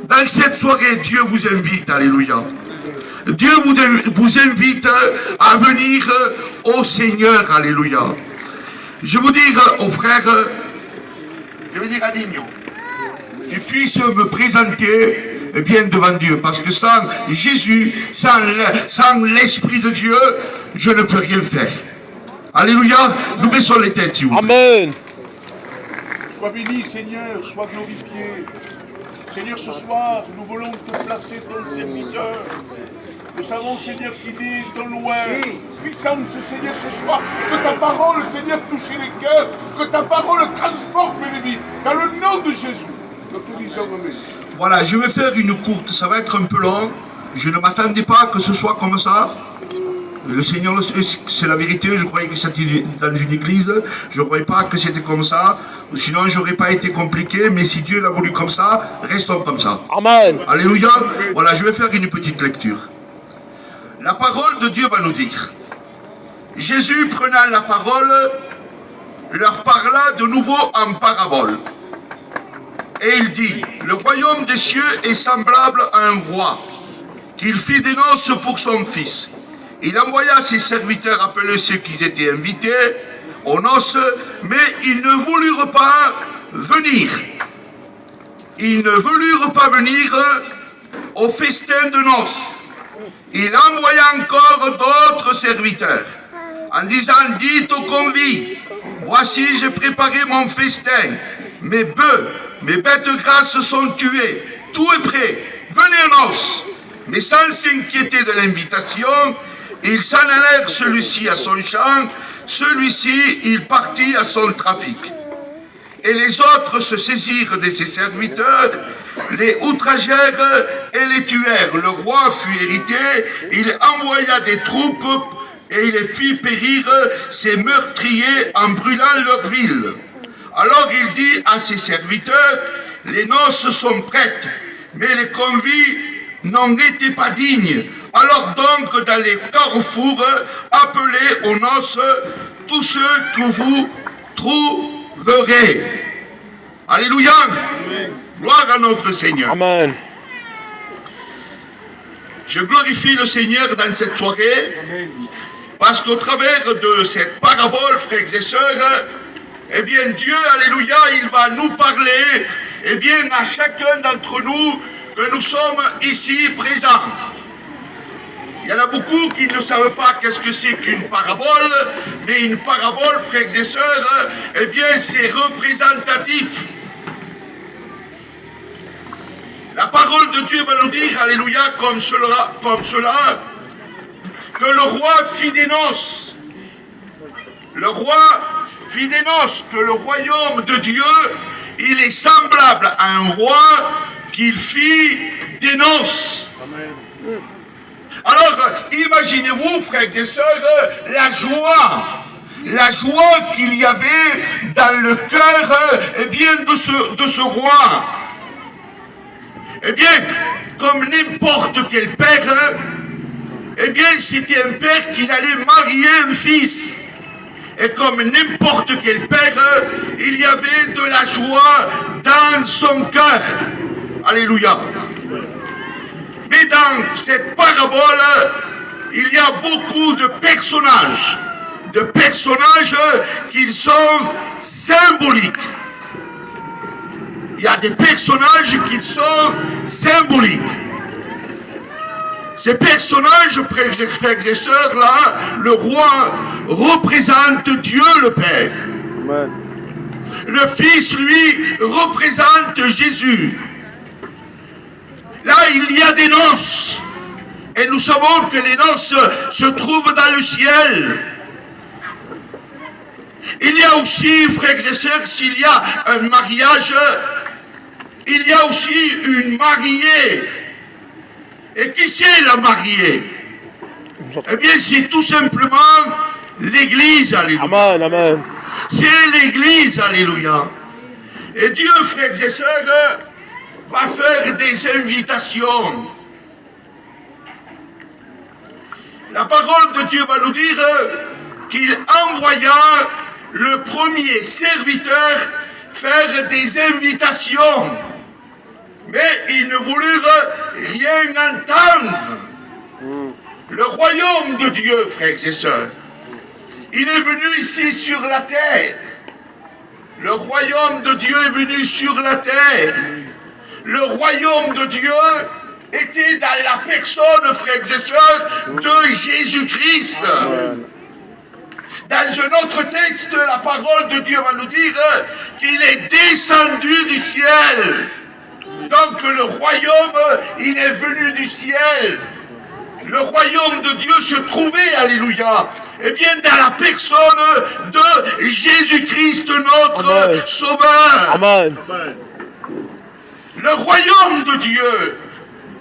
Dans cette soirée, Dieu vous invite, alléluia. Dieu vous invite à venir au Seigneur, alléluia. Je veux dire aux frères, je veux dire à Nino, qu'ils puissent me présenter bien devant Dieu, parce que sans Jésus, sans l'Esprit de Dieu, je ne peux rien faire. Alléluia, nous baissons les têtes, s'il vous plaît. Amen. Sois béni, Seigneur, sois glorifié. Seigneur, ce soir, nous voulons te placer ton serviteur. Nous savons, Seigneur, qu'il est dans loin. Puissance, Seigneur, ce soir, que ta parole, Seigneur, touche les cœurs, que ta parole transforme les vies. Dans le nom de Jésus, nous te disons amen. Voilà, je vais faire une courte, ça va être un peu long. Je ne m'attendais pas que ce soit comme ça. Le Seigneur, c'est la vérité, je croyais que c'était dans une église, je ne croyais pas que c'était comme ça, sinon je n'aurais pas été compliqué, mais si Dieu l'a voulu comme ça, restons comme ça. Amen. Alléluia. Voilà, je vais faire une petite lecture. La parole de Dieu va nous dire, Jésus prenant la parole, leur parla de nouveau en parabole. Et il dit, le royaume des cieux est semblable à un roi, qu'il fit des noces pour son fils. Il envoya ses serviteurs appeler ceux qui étaient invités aux noces, mais ils ne voulurent pas venir. Ils ne voulurent pas venir au festin de noces. Il envoya encore d'autres serviteurs, en disant, dites aux convives, voici j'ai préparé mon festin, mes bœufs, mes bêtes grasses sont tuées, tout est prêt, venez aux noces. Mais sans s'inquiéter de l'invitation, ils s'en allèrent celui-ci à son champ, celui-ci il partit à son trafic. Et les autres se saisirent de ses serviteurs, les outragèrent et les tuèrent. Le roi fut irrité, il envoya des troupes et il les fit périr, ces meurtriers, en brûlant leur ville. Alors il dit à ses serviteurs, les noces sont prêtes, mais les convives n'en étaient pas dignes. Alors donc, dans les carrefours, appelez aux noces tous ceux que vous trouverez. Alléluia. Amen. Gloire à notre Seigneur. Amen. Je glorifie le Seigneur dans cette soirée, parce qu'au travers de cette parabole, frères et sœurs, eh bien Dieu, alléluia, il va nous parler, eh bien à chacun d'entre nous, que nous sommes ici présents. Il y en a beaucoup qui ne savent pas qu'est-ce que c'est qu'une parabole, mais une parabole, frères et sœurs, eh bien c'est représentatif. La parole de Dieu va nous dire, alléluia, comme cela, que le roi fit des noces. Le roi fit des noces, que le royaume de Dieu, il est semblable à un roi qu'il fit des noces. Amen. Alors, imaginez-vous, frères et sœurs, la joie qu'il y avait dans le cœur, eh bien, de ce roi. Eh bien, comme n'importe quel père, eh bien, c'était un père qui allait marier un fils. Et comme n'importe quel père, il y avait de la joie dans son cœur. Alléluia. Mais dans cette parabole, il y a beaucoup de personnages qui sont symboliques. Il y a des personnages qui sont symboliques. Ces personnages, frères et sœurs, là, le roi représente Dieu le Père. Amen. Le Fils, lui, représente Jésus. Là, il y a des noces. Et nous savons que les noces se trouvent dans le ciel. Il y a aussi, frères et sœurs, s'il y a un mariage, il y a aussi une mariée. Et qui c'est la mariée? Eh bien, c'est tout simplement l'Église, alléluia. Amen, amen. C'est l'Église, alléluia. Et Dieu, frères et sœurs, va faire des invitations. La parole de Dieu va nous dire qu'il envoya le premier serviteur faire des invitations. Mais ils ne voulurent rien entendre. Le royaume de Dieu, frères et sœurs, il est venu ici sur la terre. Le royaume de Dieu est venu sur la terre. Le royaume de Dieu était dans la personne, frères et sœurs, de Jésus-Christ. Dans un autre texte, la parole de Dieu va nous dire qu'il est descendu du ciel. Donc le royaume, il est venu du ciel. Le royaume de Dieu se trouvait, alléluia, eh bien dans la personne de Jésus-Christ, notre Amen. Sauveur. Amen. Le royaume de Dieu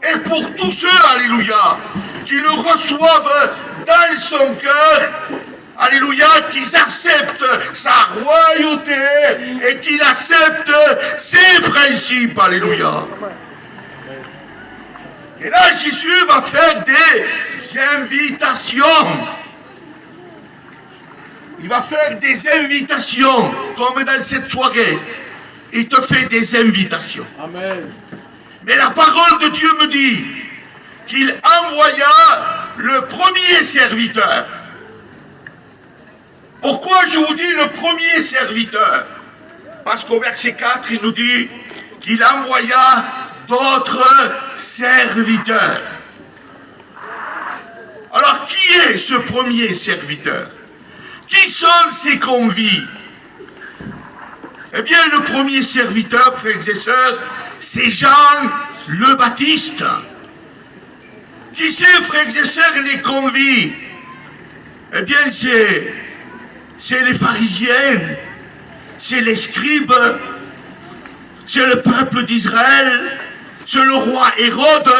est pour tous ceux, alléluia, qui le reçoivent dans son cœur, alléluia, qu'ils acceptent sa royauté et qu'ils acceptent ses principes, alléluia. Et là, Jésus va faire des invitations. Il va faire des invitations, comme dans cette soirée. Il te fait des invitations. Amen. Mais la parole de Dieu me dit qu'il envoya le premier serviteur. Pourquoi je vous dis le premier serviteur? Parce qu'au verset 4, il nous dit qu'il envoya d'autres serviteurs. Alors, qui est ce premier serviteur? Qui sont ces conviés? Eh bien, le premier serviteur, frères et sœurs, c'est Jean le Baptiste. Qui c'est, frères et sœurs, les conviés? Eh bien, c'est les pharisiens, c'est les scribes, c'est le peuple d'Israël, c'est le roi Hérode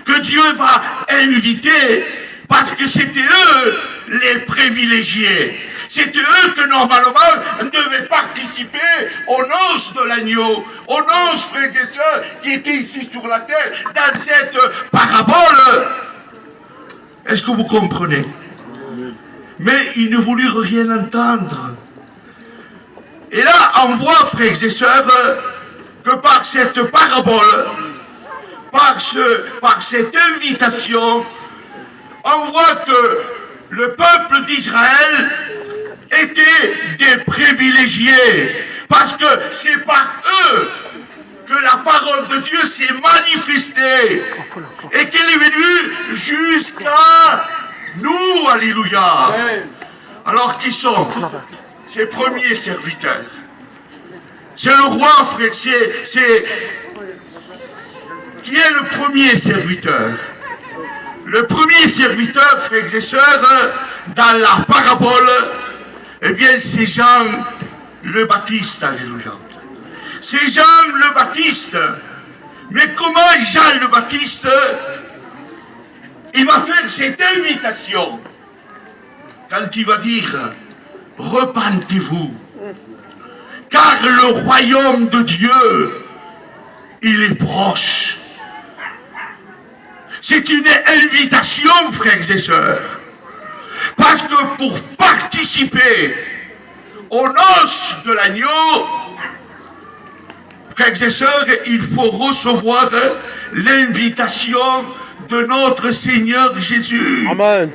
que Dieu va inviter parce que c'était eux les privilégiés. C'était eux que normalement devaient participer aux noces de l'agneau, aux noces, frères et sœurs, qui étaient ici sur la terre, dans cette parabole. Est-ce que vous comprenez? Mais ils ne voulurent rien entendre. Et là, on voit, frères et sœurs, que par cette parabole, par cette invitation, on voit que le peuple d'Israël était des privilégiés. Parce que c'est par eux que la parole de Dieu s'est manifestée. Et qu'elle est venue jusqu'à nous, alléluia. Alors qui sont ces premiers serviteurs? C'est le roi, frère, qui est le premier serviteur? Le premier serviteur, frères et sœurs, dans la parabole, eh bien c'est Jean le Baptiste, alléluia. C'est Jean le Baptiste. Mais comment Jean le Baptiste, il va faire cette invitation quand il va dire « Repentez-vous, car le royaume de Dieu, il est proche. » C'est une invitation, frères et sœurs. Parce que pour participer aux noces de l'agneau, frères et sœurs, il faut recevoir l'invitation de notre Seigneur Jésus. Amen.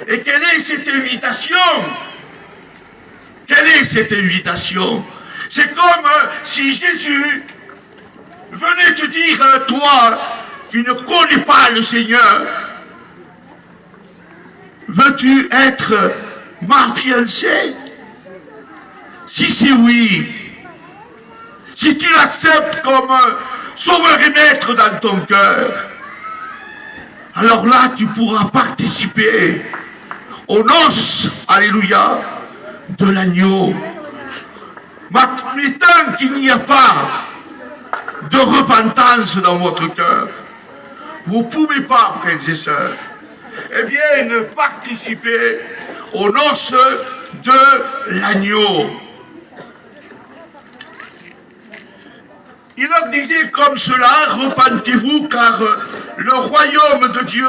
Et quelle est cette invitation? Quelle est cette invitation? C'est comme si Jésus venait te dire, toi, qui ne connais pas le Seigneur, veux-tu être ma fiancée? Si c'est oui, si tu l'acceptes comme sauveur et maître dans ton cœur, alors là tu pourras participer aux noces, alléluia, de l'agneau. Mais tant qu'il n'y a pas de repentance dans votre cœur, vous ne pouvez pas, frères et sœurs, eh bien, participer aux noces de l'agneau. Il leur disait comme cela, repentez-vous, car le royaume de Dieu,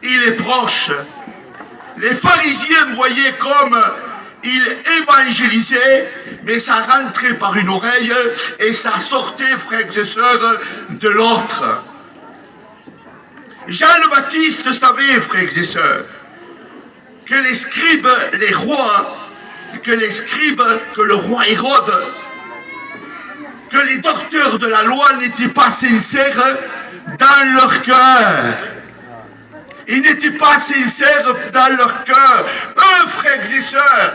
il est proche. Les pharisiens voyaient comme il évangélisait, mais ça rentrait par une oreille et ça sortait, frères et sœurs, de l'autre. Jean le Baptiste savait, frères et sœurs, que les scribes, les rois, que le roi Hérode, que les docteurs de la loi n'étaient pas sincères dans leur cœur. Ils n'étaient pas sincères dans leur cœur. Eux, frères et sœurs,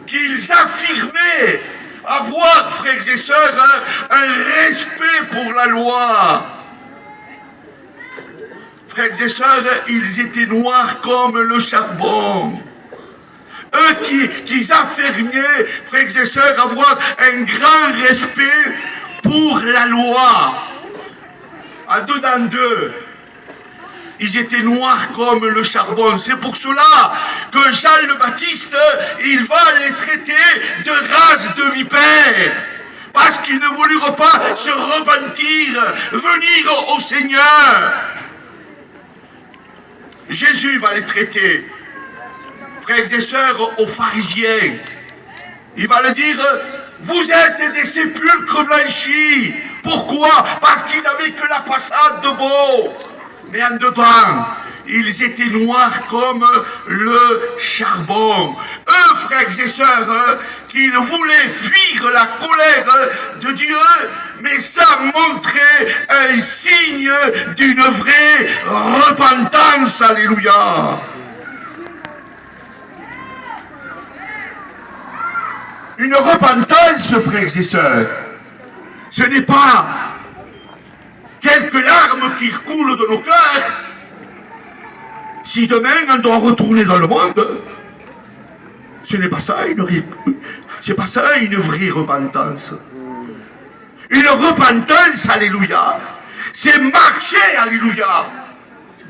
qu'ils affirmaient avoir, frères et sœurs, un respect pour la loi. Frères et sœurs, ils étaient noirs comme le charbon. Eux qui affirmaient, frères et sœurs, avoir un grand respect pour la loi. À deux dans deux. Ils étaient noirs comme le charbon. C'est pour cela que Jean le Baptiste, il va les traiter de race de vipères. Parce qu'ils ne voulurent pas se repentir, venir au Seigneur. Jésus va les traiter, frères et sœurs, aux pharisiens. Il va leur dire, vous êtes des sépulcres blanchis. Pourquoi? Parce qu'ils n'avaient que la façade de beau. Mais en dedans, ils étaient noirs comme le charbon. Eux, frères et sœurs, qu'ils voulaient fuir la colère de Dieu, mais ça montrait un signe d'une vraie repentance. Alléluia. Une repentance, frères et sœurs, ce n'est pas quelques larmes qui coulent de nos cœurs. Si demain on doit retourner dans le monde, ce n'est pas ça une vraie repentance. Une repentance, alléluia, c'est marcher, alléluia,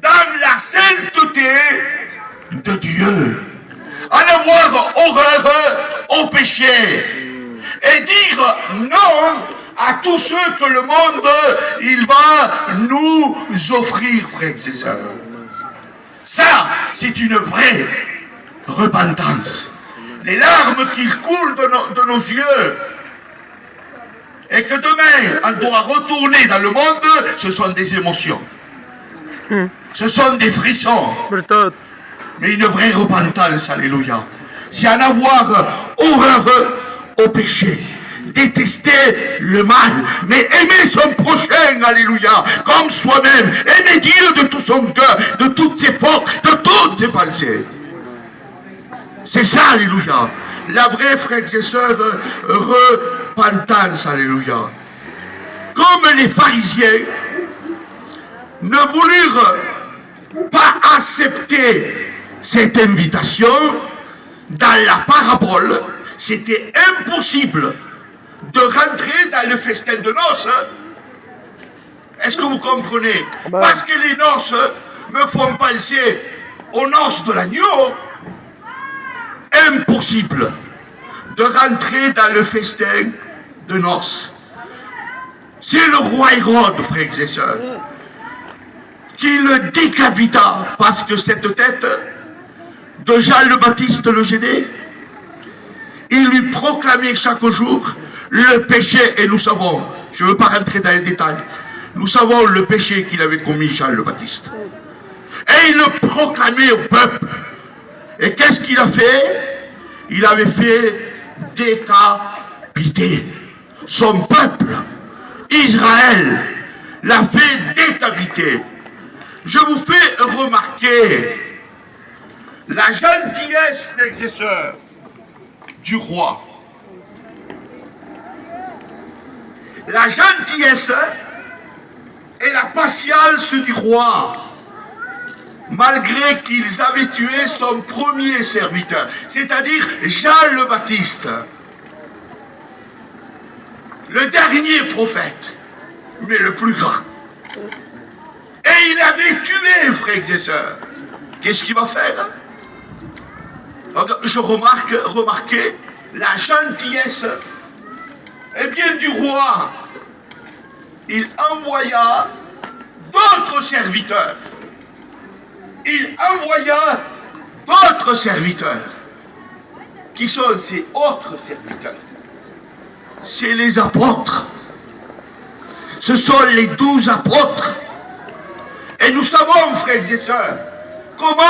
dans la sainteté de Dieu, en avoir horreur au péché et dire non à tous ceux que le monde il va nous offrir, frères et sœurs. Ça, c'est une vraie repentance. Les larmes qui coulent de nos yeux et que demain on doit retourner dans le monde, ce sont des émotions. Ce sont des frissons. Mais une vraie repentance, alléluia, c'est en avoir horreur au péché, détester le mal, mais aimer son prochain, alléluia, comme soi-même, aimer Dieu de tout son cœur, de toutes ses forces, de toutes ses pensées. C'est ça, alléluia, la vraie, frères et sœurs, repentance, alléluia. Comme les pharisiens ne voulurent pas accepter cette invitation, dans la parabole, c'était impossible de rentrer dans le festin de noces. Est-ce que vous comprenez? Parce que les noces me font penser aux noces de l'agneau. Impossible de rentrer dans le festin de noces. C'est le roi Hérode, frères et sœurs, qui le décapita parce que cette tête de Jean le Baptiste le gênait. Il lui proclamait chaque jour le péché, et nous savons, je ne veux pas rentrer dans les détails, nous savons le péché qu'il avait commis Jean le Baptiste. Et il le proclamait au peuple. Et qu'est-ce qu'il a fait? Il avait fait décapiter son peuple. Israël l'a fait décapiter. Je vous fais remarquer la gentillesse, frères et sœurs, du roi. La gentillesse et la patience du roi, malgré qu'ils avaient tué son premier serviteur, c'est-à-dire Jean le Baptiste, le dernier prophète, mais le plus grand. Et il avait tué, frères et sœurs. Qu'est-ce qu'il va faire? Je remarquez la gentillesse, eh bien, du roi. Il envoya d'autres serviteurs. Il envoya d'autres serviteurs. Qui sont ces autres serviteurs? C'est les apôtres. Ce sont les 12 apôtres. Et nous savons, frères et sœurs, comment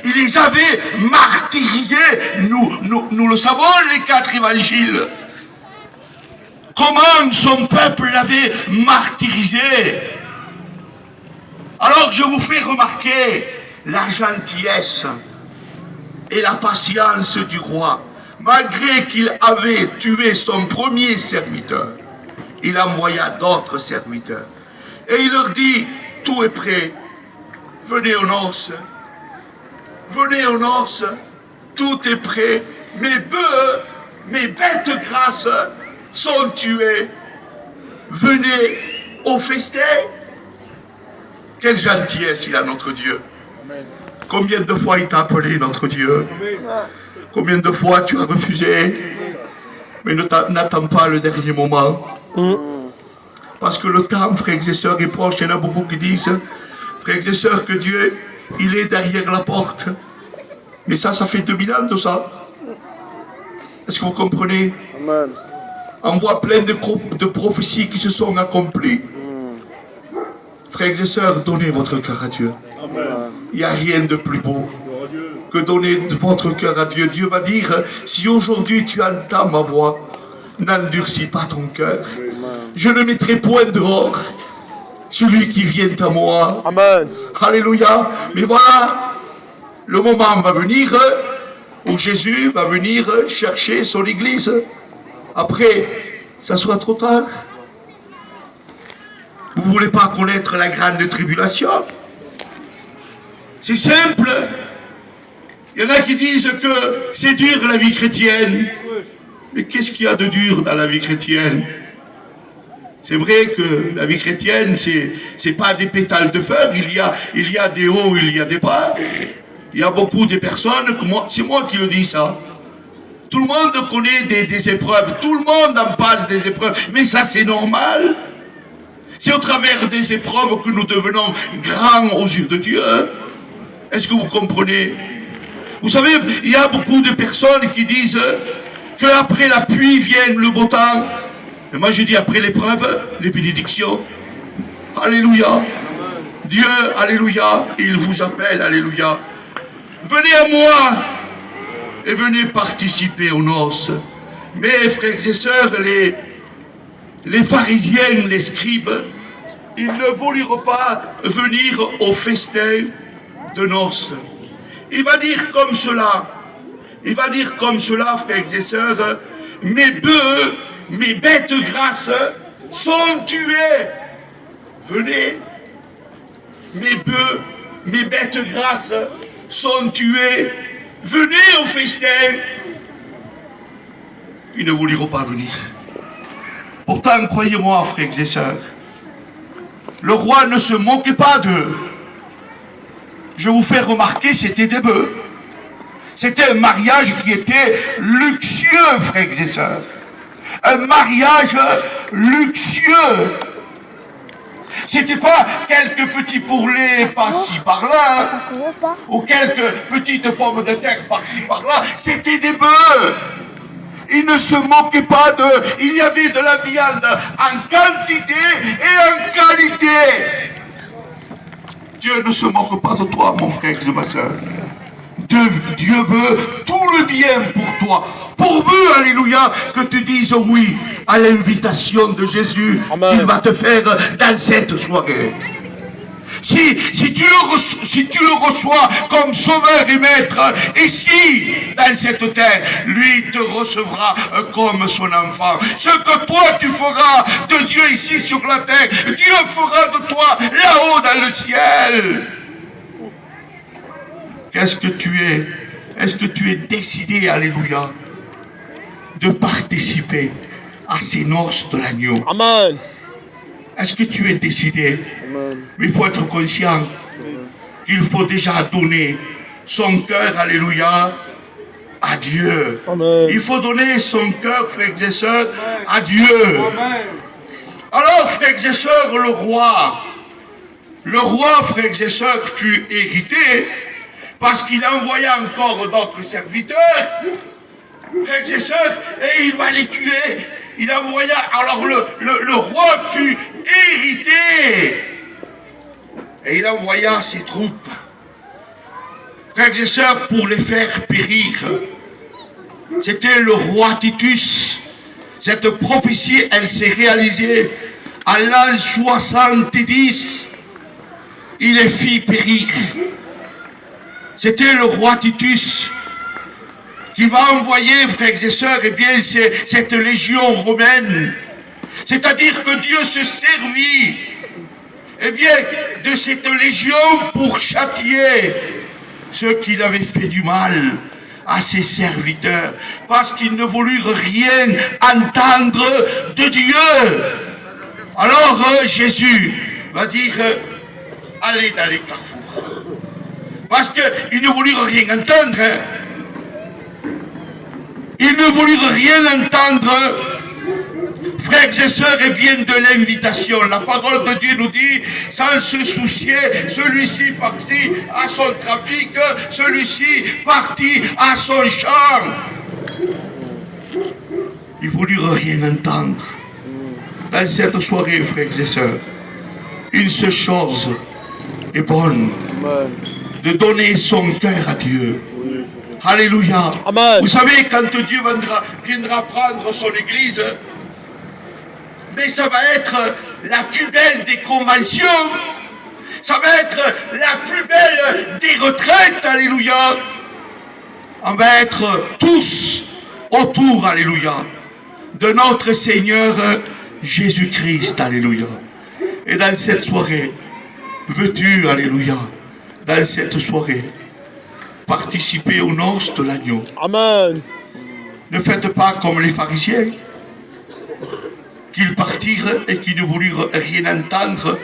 il les avait martyrisés. Nous le savons, les 4 évangiles. Comment son peuple l'avait martyrisé. Alors je vous fais remarquer la gentillesse et la patience du roi. Malgré qu'il avait tué son premier serviteur, il envoya d'autres serviteurs. Et il leur dit, tout est prêt, venez aux noces. Venez aux noces, tout est prêt. Mes bœufs, mes bêtes grasses sont tués. Venez au festin. Quelle gentillesse il a, notre Dieu. Combien de fois il t'a appelé, notre Dieu. Combien de fois tu as refusé. Mais n'attends pas le dernier moment. Parce que le temps, frères et sœurs, est proche. Il y en a beaucoup qui disent, frères et sœurs, que Dieu, il est derrière la porte. Mais ça fait 2000 ans de ça. Est-ce que vous comprenez? Amen. On voit plein de prophéties qui se sont accomplies. Frères et sœurs, donnez votre cœur à Dieu. Amen. Il n'y a rien de plus beau que donner votre cœur à Dieu. Dieu va dire, si aujourd'hui tu entends ma voix, n'endurcis pas ton cœur. Je ne mettrai point dehors celui qui vient à moi. Amen. Alléluia. Mais voilà, le moment va venir où Jésus va venir chercher son église. Après, ça sera trop tard. Vous ne voulez pas connaître la grande tribulation? C'est simple. Il y en a qui disent que c'est dur la vie chrétienne. Mais qu'est-ce qu'il y a de dur dans la vie chrétienne? C'est vrai que la vie chrétienne, c'est pas des pétales de fleurs. Il y a des hauts, il y a des bas. Il y a beaucoup de personnes, c'est moi qui le dis ça. Tout le monde connaît des épreuves. Tout le monde en passe des épreuves. Mais ça, c'est normal. C'est au travers des épreuves que nous devenons grands aux yeux de Dieu. Est-ce que vous comprenez? Vous savez, il y a beaucoup de personnes qui disent qu'après la pluie vient le beau temps. Et moi je dis après l'épreuve, les bénédictions. Alléluia. Dieu, alléluia, il vous appelle, alléluia. Venez à moi et venez participer aux noces. Mais frères et sœurs, les pharisiens, les scribes, ils ne voulurent pas venir au festin de noces. Il va dire comme cela, frères et sœurs, mes bœufs, mes bêtes grasses sont tuées. Venez, mes bœufs, mes bêtes grasses sont tuées. Venez au festin. Ils ne voulurent pas venir. Pourtant, croyez-moi, frères et sœurs, le roi ne se moquait pas d'eux. Je vous fais remarquer, c'était des bœufs. C'était un mariage qui était luxueux, frères et sœurs. Un mariage luxueux. C'était pas quelques petits pourlets par-ci par-là, ou quelques petites pommes de terre par-ci par-là. C'était des bœufs. Ils ne se moquaient pas d'eux. Il y avait de la viande en quantité et en qualité. Dieu ne se moque pas de toi, mon frère et ma soeur. Dieu veut tout le bien pour toi. Pourvu, alléluia, que tu dises oui à l'invitation de Jésus qu'il va te faire dans cette soirée. Si tu le reçois comme sauveur et maître, ici, dans cette terre, lui te recevra comme son enfant. Ce que toi tu feras de Dieu ici sur la terre, Dieu fera de toi là-haut dans le ciel. Qu'est-ce que tu es? Est-ce que tu es décidé, alléluia, de participer à ces noces de l'agneau? Amen. Est-ce que tu es décidé? Amen. Mais il faut être conscient qu'il faut déjà donner son cœur, alléluia, à Dieu. Amen. Il faut donner son cœur, frères et sœurs, à Dieu. Amen. Alors, frères et sœurs, le roi, frères et sœurs, fut irrité parce qu'il envoya encore d'autres serviteurs. frères et sœurs, et il va les tuer. Il envoya, alors le roi fut irrité, et il envoya ses troupes, frères et sœurs, pour les faire périr. C'était le roi Titus. Cette prophétie, elle s'est réalisée à l'an 70. Il les fit périr. C'était le roi Titus qui va envoyer, frères et sœurs, eh bien, cette légion romaine. C'est-à-dire que Dieu se servit, eh bien, de cette légion pour châtier ceux qui avaient fait du mal à ses serviteurs, parce qu'ils ne voulurent rien entendre de Dieu. Alors Jésus va dire, allez dans les carrefours, parce qu'ils ne voulurent rien entendre. Ils ne voulurent rien entendre, frères et sœurs, et bien de l'invitation. La parole de Dieu nous dit, sans se soucier, celui-ci partit à son trafic, celui-ci partit à son champ. Ils ne voulurent rien entendre. Dans cette soirée, frères et sœurs, une seule chose est bonne, de donner son cœur à Dieu. Alléluia. Amen. Vous savez, quand Dieu viendra prendre son église, mais ça va être la plus belle des conventions, ça va être la plus belle des retraites, alléluia. On va être tous autour, alléluia, de notre Seigneur Jésus-Christ, alléluia. Et dans cette soirée, veux-tu, alléluia, dans cette soirée, participer aux noces de l'agneau? Amen. Ne faites pas comme les pharisiens, qu'ils partirent et qui ne voulurent rien entendre,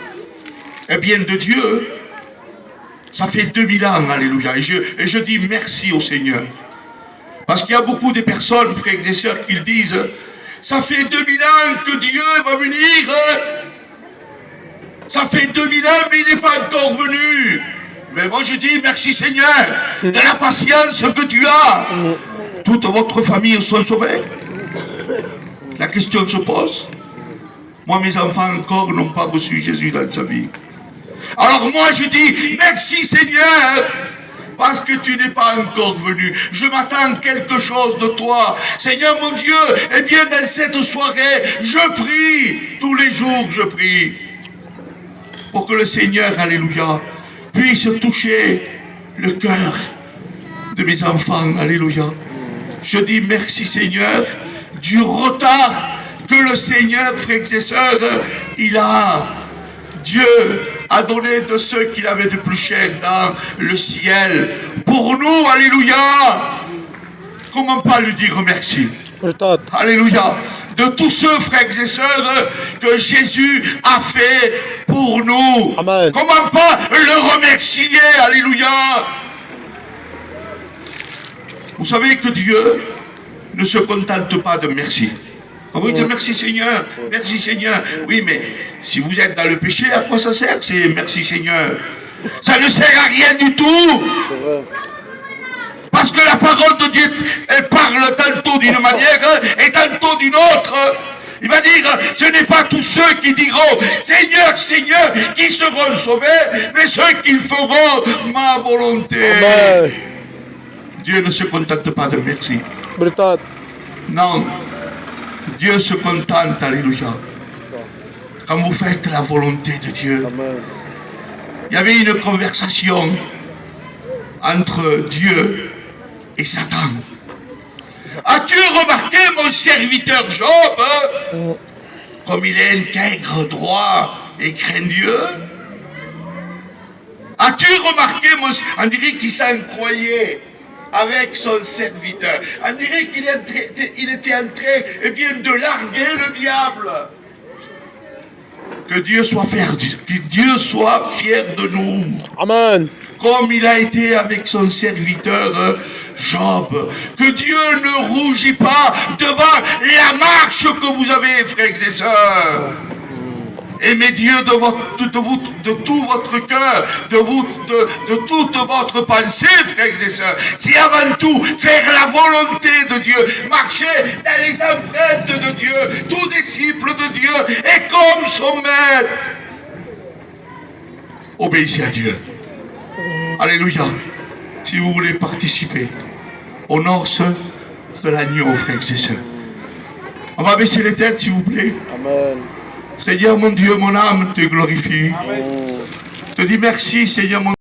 eh bien de Dieu. Ça fait 2000 ans, alléluia, et je dis merci au Seigneur. Parce qu'il y a beaucoup de personnes, frères et sœurs, qui disent, ça fait 2000 ans que Dieu va venir, ça fait 2000 ans, mais il n'est pas encore venu. Mais moi je dis merci Seigneur de la patience que tu as. Toute votre famille sont sauvés. La question se pose. Moi, mes enfants encore n'ont pas reçu Jésus dans sa vie. Alors moi je dis merci Seigneur, parce que tu n'es pas encore venu. Je m'attends quelque chose de toi. Seigneur mon Dieu, eh bien dans cette soirée, je prie. Tous les jours je prie. Pour que le Seigneur, alléluia, puisse toucher le cœur de mes enfants, alléluia. Je dis merci Seigneur du retard que le Seigneur, frères et sœurs, il a. Dieu a donné de ceux qu'il avait de plus cher dans le ciel. Pour nous, alléluia. Comment pas lui dire merci? Alléluia. De tous ceux, frères et sœurs, que Jésus a fait pour nous. Amen. Comment pas le remercier? Alléluia. Vous savez que Dieu ne se contente pas de merci. On va dire merci Seigneur, merci Seigneur. Oui, mais si vous êtes dans le péché, à quoi ça sert? C'est merci Seigneur. Ça ne sert à rien du tout. Parce que la parole de Dieu, elle parle tantôt d'une manière et tantôt d'une autre. Il va dire, ce n'est pas tous ceux qui diront Seigneur, Seigneur, qui seront sauvés, mais ceux qui feront ma volonté. Amen. Dieu ne se contente pas de merci. Veritat. Non. Dieu se contente, alléluia, quand vous faites la volonté de Dieu. Amen. Il y avait une conversation entre Dieu et Satan. As-tu remarqué mon serviteur Job, comme il est intègre, droit et craint Dieu? As-tu remarqué on dirait qu'il s'en croyait avec son serviteur. On dirait qu'il était en train, eh bien, de larguer le diable. Que Dieu soit fier de nous. Amen. Comme il a été avec son serviteur Job. Que Dieu ne rougit pas devant la marche que vous avez, frères et sœurs. Aimez Dieu de tout votre cœur, de toute votre pensée, frères et sœurs. C'est avant tout faire la volonté de Dieu, marcher dans les empreintes de Dieu. Tout disciple de Dieu est comme son maître. Obéissez à Dieu. Alléluia. Si vous voulez participer aux noces de l'agneau, frères et sœurs. On va baisser les têtes, s'il vous plaît. Amen. Seigneur mon Dieu, mon âme te glorifie. Amen. Je te dis merci, Seigneur mon Dieu.